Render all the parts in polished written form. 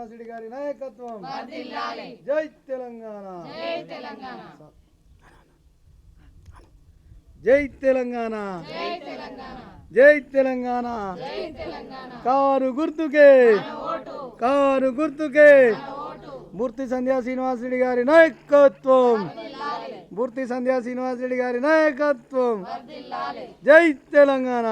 శ్రీనివాసరెడ్డి గారి నాయకత్వం జై తెలంగాణ జై తెలంగాణ జై తెలంగాణ కారు గుర్తుకే మూర్తి సంధ్యా శ్రీనివాసరెడ్డి గారి నాయకత్వం మూర్తి సంధ్యా శ్రీనివాసరెడ్డి గారి నాయకత్వం జై తెలంగాణ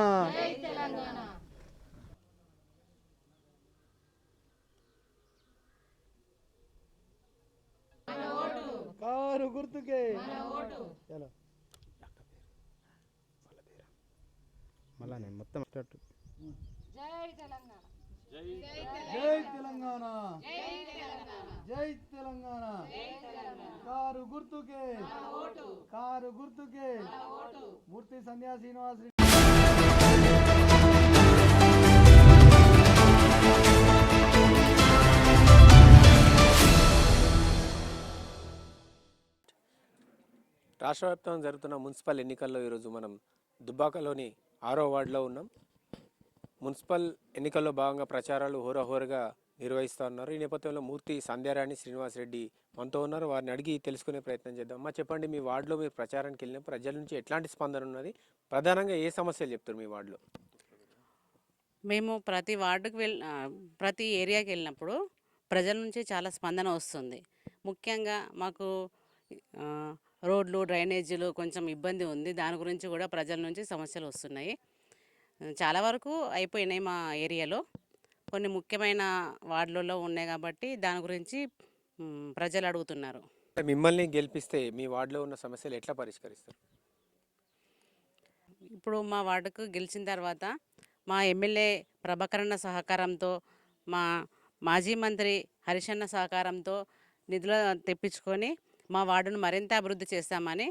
కారు గుర్తుకే చలో మళ్ళా నేను మొత్తం జై తెలంగాణ జై తెలంగాణ జై తెలంగాణ కారు గుర్తుకే మూర్తి సంధ్యా శ్రీనివాసరెడ్డి రాష్ట్ర వ్యాప్తంగా జరుగుతున్న మున్సిపల్ ఎన్నికల్లో ఈరోజు మనం దుబ్బాకలోని 6వ వార్డులో ఉన్నాం. మున్సిపల్ ఎన్నికల్లో భాగంగా ప్రచారాలు హోరాహోరుగా నిర్వహిస్తూ ఉన్నారు. ఈ నేపథ్యంలో మూర్తి సంధ్యారాణి శ్రీనివాసరెడ్డి మనతో ఉన్నారు. వారిని అడిగి తెలుసుకునే ప్రయత్నం చేద్దాం. అమ్మా చెప్పండి, మీ వార్డులో మీరు ప్రచారానికి వెళ్ళిన ప్రజల నుంచి ఎట్లాంటి స్పందన ఉన్నది, ప్రధానంగా ఏ సమస్యలు చెప్తారు మీ వార్డులో? మేము ప్రతి వార్డుకు ప్రతి ఏరియాకి వెళ్ళినప్పుడు ప్రజల నుంచి చాలా స్పందన వస్తుంది. ముఖ్యంగా మాకు రోడ్లు డ్రైనేజీలు కొంచెం ఇబ్బంది ఉంది. దాని గురించి కూడా ప్రజల నుంచి సమస్యలు వస్తున్నాయి. చాలా వరకు అయిపోయినాయి మా ఏరియాలో. కొన్ని ముఖ్యమైన వార్డులలో ఉన్నాయి కాబట్టి దాని గురించి ప్రజలు అడుగుతున్నారు. మిమ్మల్ని గెలిపిస్తే మీ వార్డులో ఉన్న సమస్యలు ఎట్లా పరిష్కరిస్తారు? ఇప్పుడు మా వార్డుకు గెలిచిన తర్వాత మా ఎమ్మెల్యే ప్రభాకరన్న సహకారంతో, మా మాజీ మంత్రి హరిశన్న సహకారంతో నిధులు తెప్పించుకొని మా వార్డును మరింత అభివృద్ధి చేస్తామని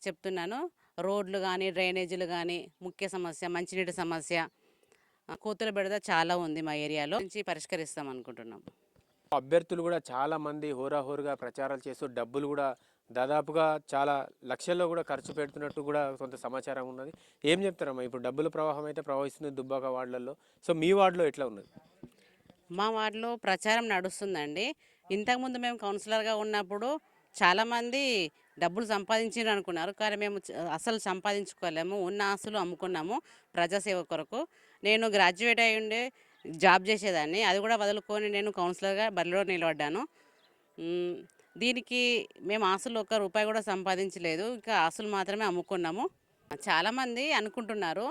చెప్తున్నాను. రోడ్లు కానీ డ్రైనేజీలు కానీ ముఖ్య సమస్య మంచినీటి సమస్య, కోతుల బెడద చాలా ఉంది మా ఏరియాలో, నుంచి పరిష్కరిస్తాం అనుకుంటున్నాం. అభ్యర్థులు కూడా చాలా మంది హోరాహోరుగా ప్రచారాలు చేస్తూ డబ్బులు కూడా దాదాపుగా చాలా లక్షల్లో కూడా ఖర్చు పెడుతున్నట్టు కూడా కొంత సమాచారం ఉన్నది. ఏం చెప్తారమ్మా? ఇప్పుడు డబ్బుల ప్రవాహం అయితే ప్రవహిస్తుంది దుబ్బాక వార్డులలో. సో మీ వార్డులో ఎట్లా ఉన్నది? మా వార్డులో ప్రచారం నడుస్తుందండి. ఇంతకుముందు మేము కౌన్సిలర్గా ఉన్నప్పుడు చాలామంది డబ్బులు సంపాదించారు అనుకున్నారు, కానీ మేము అసలు సంపాదించుకోలేము. ఉన్న ఆస్తులు అమ్ముకున్నాము ప్రజాసేవ కొరకు. నేను గ్రాడ్యుయేట్ అయ్యి ఉండే జాబ్ చేసేదాన్ని, అది కూడా వదులుకొని నేను కౌన్సిలర్గా బరిలో నిలబడ్డాను. దీనికి మేము ఆస్తులు ఒక్క రూపాయి కూడా సంపాదించలేదు, ఇంకా ఆస్తులు మాత్రమే అమ్ముకున్నాము. చాలామంది అనుకుంటున్నారు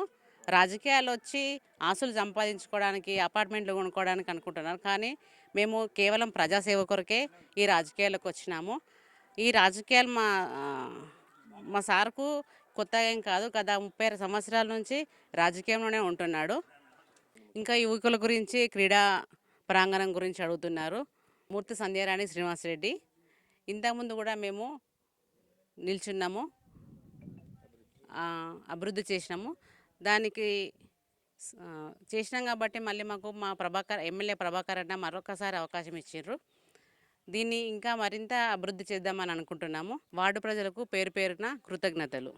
రాజకీయాలు వచ్చి ఆస్తులు సంపాదించుకోవడానికి, అపార్ట్మెంట్లు కొనుక్కోవడానికి అనుకుంటున్నారు, కానీ మేము కేవలం ప్రజాసేవ కొరకే ఈ రాజకీయాలకు వచ్చినాము. ఈ రాజకీయాలు మా సార్కు కొత్తగా ఏం కాదు, గత 30 సంవత్సరాల నుంచి రాజకీయంలోనే ఉంటున్నాడు. ఇంకా యువకుల గురించి, క్రీడా ప్రాంగణం గురించి అడుగుతున్నారు. మూర్తి సంధ్యారాణి శ్రీనివాసరెడ్డి ఇంతకుముందు కూడా మేము నిల్చున్నాము, అభివృద్ధి చేసినాము. దానికి చేసినాం కాబట్టి మళ్ళీ మాకు మా ఎమ్మెల్యే ప్రభాకర్ అన్న మరొకసారి అవకాశం ఇచ్చారు. దీన్ని ఇంకా మరింత అభివృద్ధి చేద్దామని అనుకుంటున్నాము. వార్డు ప్రజలకు పేరు పేరున కృతజ్ఞతలు.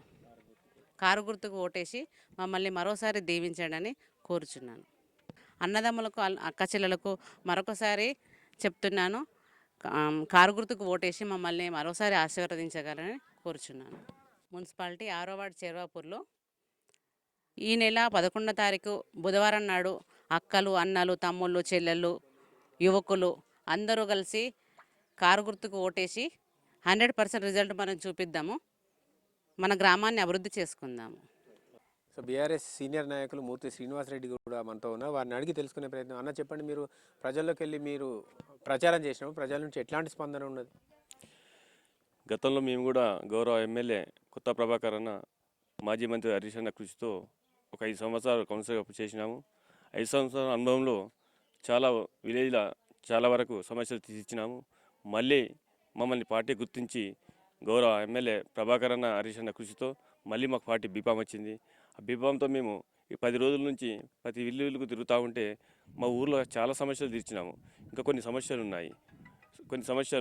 కారు గుర్తుకు ఓటేసి మమ్మల్ని మరోసారి దీవించండి కోరుచున్నాను. అన్నదమ్ములకు, అక్క చెల్లెలకు మరొకసారి చెప్తున్నాను, కారు గుర్తుకు ఓటేసి మమ్మల్ని మరోసారి ఆశీర్వదించగలని కోరుచున్నాను. మున్సిపాలిటీ 6వ వార్డు చేర్వాపూర్లో ఈ నెల 11వ తారీఖు బుధవారం నాడు అక్కలు, అన్నలు, తమ్ముళ్ళు, చెల్లెళ్ళు, యువకులు అందరూ కలిసి కారు గుర్తుకు ఓటేసి 100% రిజల్ట్ మనం చూపిద్దాము, మన గ్రామాన్ని అభివృద్ధి చేసుకుందాము. సో బీఆర్ఎస్ సీనియర్ నాయకులు మూర్తి శ్రీనివాసరెడ్డి కూడా మనతో ఉన్నారు. వారిని అడిగి తెలుసుకునే ప్రయత్నం. అన్న చెప్పండి, మీరు ప్రజల్లోకి వెళ్ళి మీరు ప్రచారం చేసినప్పుడు ప్రజల నుంచి ఎట్లాంటి స్పందన ఉన్నది? గతంలో మేము కూడా గౌరవ ఎమ్మెల్యే కొత్త ప్రభాకర్ అన్న, మాజీ మంత్రి హరీష్ అన్న కృషితో ఒక 5 సంవత్సరాలు కౌన్సిలర్ చేసినాము. 5 సంవత్సరాల అనుభవంలో చాలా విలేజ్ల చాలా వరకు సమస్యలు తీర్చినాము. మళ్ళీ మమ్మల్ని పార్టీ గుర్తించి గౌరవ ఎమ్మెల్యే ప్రభాకర్ అన్న, హరీష్ అన్న కృషితో మళ్ళీ మాకు పార్టీ బీఫామ్ వచ్చింది. ఆ బీఫామ్తో మేము ఈ 10 రోజుల నుంచి ప్రతి ఇల్లుకు తిరుగుతూ ఉంటే మా ఊర్లో చాలా సమస్యలు తీర్చినాము. ఇంకా కొన్ని సమస్యలు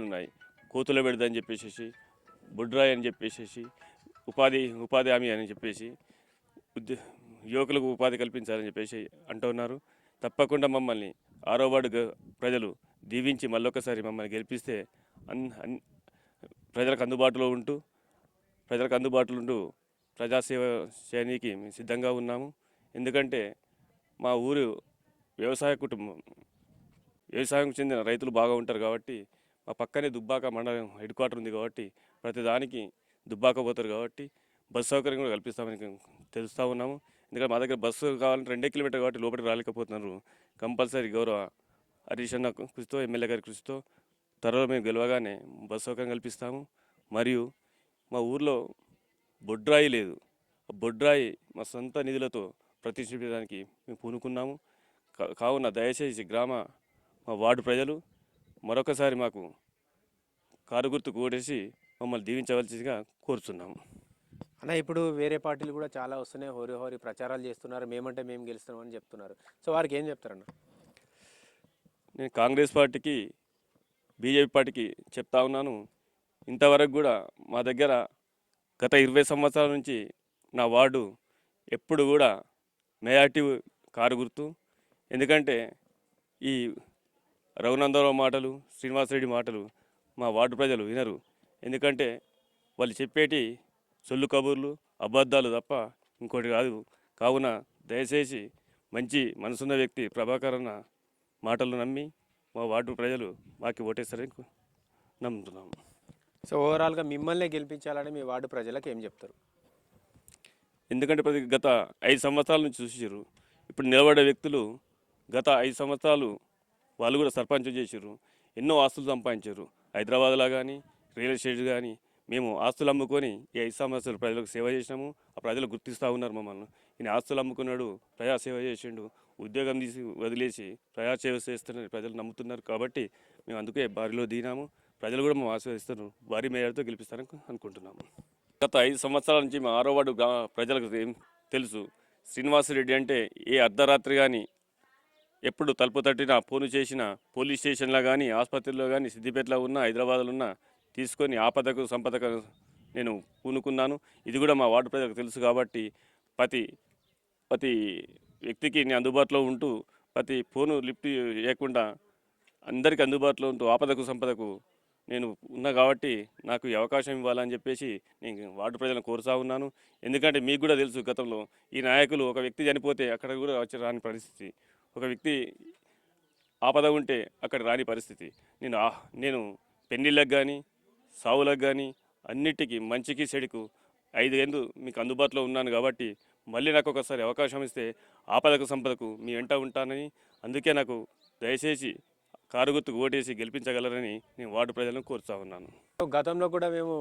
ఉన్నాయి. కోతుల బెడద అని చెప్పేసి, బుడ్రాయి అని చెప్పేసి, ఉపాధి హామీ అని చెప్పేసి, యువకులకు ఉపాధి కల్పించాలని చెప్పేసి అంటున్నారు. తప్పకుండా మమ్మల్ని 6వ వార్డు ప్రజలు దీవించి మళ్ళొకసారి మమ్మల్ని గెలిపిస్తే ప్రజలకు అందుబాటులో ఉంటూ ప్రజాసేవ చేయడానికి మేము సిద్ధంగా ఉన్నాము. ఎందుకంటే మా ఊరు వ్యవసాయ కుటుంబం, వ్యవసాయం చెందిన రైతులు బాగా ఉంటారు కాబట్టి, మా పక్కనే దుబ్బాక మండలం హెడ్ క్వార్టర్ ఉంది కాబట్టి ప్రతిదానికి దుబ్బాక పోతారు కాబట్టి బస్సు సౌకర్యం కూడా కల్పిస్తామని తెలుస్తూ ఉన్నాము. ఎందుకంటే మా దగ్గర బస్సు కావాలంటే 2 కిలోమీటర్ కాబట్టి లోపలికి రాలేకపోతున్నారు. కంపల్సరీ గౌరవ హరీష్ అన్న కృషితో, ఎమ్మెల్యే గారి కృషితో త్వరలో మేము గెలవగానే బస్సు సౌకర్యం కల్పిస్తాము. మరియు మా ఊర్లో బొడ్రాయి లేదు. ఆ బొడ్రాయి మా సొంత నిధులతో ప్రతిష్ఠించడానికి మేము పూనుకున్నాము. కావున దయచేసి మా వార్డు ప్రజలు మరొకసారి మాకు కారు గుర్తుకు ఓటేసి మమ్మల్ని దీవించవలసిందిగా కోరుతున్నాము. అన్న ఇప్పుడు వేరే పార్టీలు కూడా చాలా వస్తున్నాయి, హోరీ ప్రచారాలు చేస్తున్నారు, మేమంటే మేము గెలుస్తామని చెప్తున్నారు. సో వారికి ఏం చెప్తారన్న? నేను కాంగ్రెస్ పార్టీకి, బీజేపీ పార్టీకి చెప్తా ఉన్నాను. ఇంతవరకు కూడా మా దగ్గర గత 20 సంవత్సరాల నుంచి నా వార్డు ఎప్పుడు కూడా మెజార్టీ కారు గుర్తు. ఎందుకంటే ఈ రఘునందరావు మాటలు, శ్రీనివాసరెడ్డి మాటలు మా వార్డు ప్రజలు వినరు. ఎందుకంటే వాళ్ళు చెప్పేటి సొల్లు కబుర్లు, అబద్ధాలు తప్ప ఇంకోటి కాదు. కావున దయచేసి మంచి మనసున్న వ్యక్తి ప్రభాకర్ అన్న మాటలు నమ్మి మా వార్డు ప్రజలు మాకు ఓటేస్తారని నమ్ముతున్నాము. సో ఓవరాల్గా మిమ్మల్ని గెలిపించాలని మీ వార్డు ప్రజలకు ఏం చెప్తారు? ఎందుకంటే గత 5 సంవత్సరాల నుంచి చూసారు. ఇప్పుడు నిలబడే వ్యక్తులు గత 5 సంవత్సరాలు వాళ్ళు కూడా సర్పంచ్ చేసారు, ఎన్నో ఆస్తులు సంపాదించారు. హైదరాబాద్లో కానీ, రియల్ ఎస్టేట్ కానీ మేము ఆస్తులు అమ్ముకొని ఈ 5 సంవత్సరాలు ప్రజలకు సేవ చేసినాము. ఆ ప్రజలు గుర్తిస్తూ ఉన్నారు మమ్మల్ని. ఈయన ఆస్తులు అమ్ముకున్నాడు, ప్రజాసేవ చేసిండు, ఉద్యోగం వదిలేసి ప్రజాసేవ చేస్తున్నారు, ప్రజలు నమ్ముతున్నారు. కాబట్టి మేము అందుకే బారిలో దిగినాము. ప్రజలు కూడా మేము ఆశీర్వదిస్తారు, భారీ మేయర్తో గెలిపిస్తారని అనుకుంటున్నాము. గత 5 సంవత్సరాల నుంచి మా 6వ వార్డు ప్రజలకు ఏం తెలుసు, శ్రీనివాసరెడ్డి అంటే ఏ అర్ధరాత్రి కానీ ఎప్పుడు తలుపు తట్టినా, ఫోను చేసినా, పోలీస్ స్టేషన్లో కానీ, ఆసుపత్రిలో కానీ, సిద్దిపేటలో ఉన్న, హైదరాబాద్లో ఉన్న తీసుకొని ఆపదకు సంపదకు నేను పూనుకున్నాను. ఇది కూడా మా వార్డు ప్రజలకు తెలుసు. కాబట్టి ప్రతి వ్యక్తికి నేను అందుబాటులో ఉంటూ, ప్రతి ఫోను లిఫ్ట్ చేయకుండా అందరికీ అందుబాటులో ఉంటూ ఆపదకు సంపదకు నేను ఉన్నా. కాబట్టి నాకు ఈ అవకాశం ఇవ్వాలని చెప్పేసి నేను వార్డు ప్రజలను కోరుతా ఉన్నాను. ఎందుకంటే మీకు కూడా తెలుసు, గతంలో ఈ నాయకులు ఒక వ్యక్తి చనిపోతే అక్కడ కూడా వచ్చి రాని పరిస్థితి, ఒక వ్యక్తి ఆపద ఉంటే అక్కడ రాని పరిస్థితి. నేను పెళ్ళిళ్ళకు కానీ, సావులకు కానీ అన్నిటికీ మంచికి చెడుకు 5 ఏళ్ళు మీకు అందుబాటులో ఉన్నాను. కాబట్టి మళ్ళీ నాకు ఒకసారి అవకాశం ఇస్తే ఆపదకు సంపదకు మీ వెంట ఉంటానని, అందుకే నాకు దయచేసి కారు గుర్తుకు ఓటేసి గెలిపించగలరని నేను వార్డు ప్రజలను కోరుతా ఉన్నాను. గతంలో కూడా మేము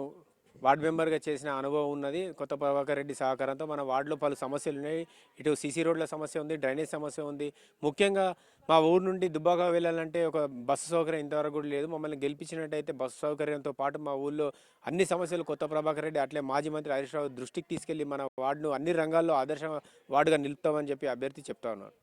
వార్డు మెంబర్గా చేసిన అనుభవం ఉన్నది. కొత్త ప్రభాకర్ రెడ్డి సహకారంతో మన వార్డులో పలు సమస్యలు ఉన్నాయి. ఇటు సీసీ రోడ్ల సమస్య ఉంది, డ్రైనేజ్ సమస్య ఉంది. ముఖ్యంగా మా ఊరు నుండి దుబ్బాక వెళ్ళాలంటే ఒక బస్సు సౌకర్యం ఇంతవరకు కూడా లేదు. మమ్మల్ని గెలిపించినట్టయితే బస్సు సౌకర్యంతో పాటు మా ఊళ్ళో అన్ని సమస్యలు కొత్త ప్రభాకర్ రెడ్డి అట్లే మాజీ మంత్రి హరీష్ రావు దృష్టికి తీసుకెళ్లి మన వార్డును అన్ని రంగాల్లో ఆదర్శ వార్డుగా నిలుపుతామని చెప్పి అభ్యర్థి చెప్తా ఉన్నారు.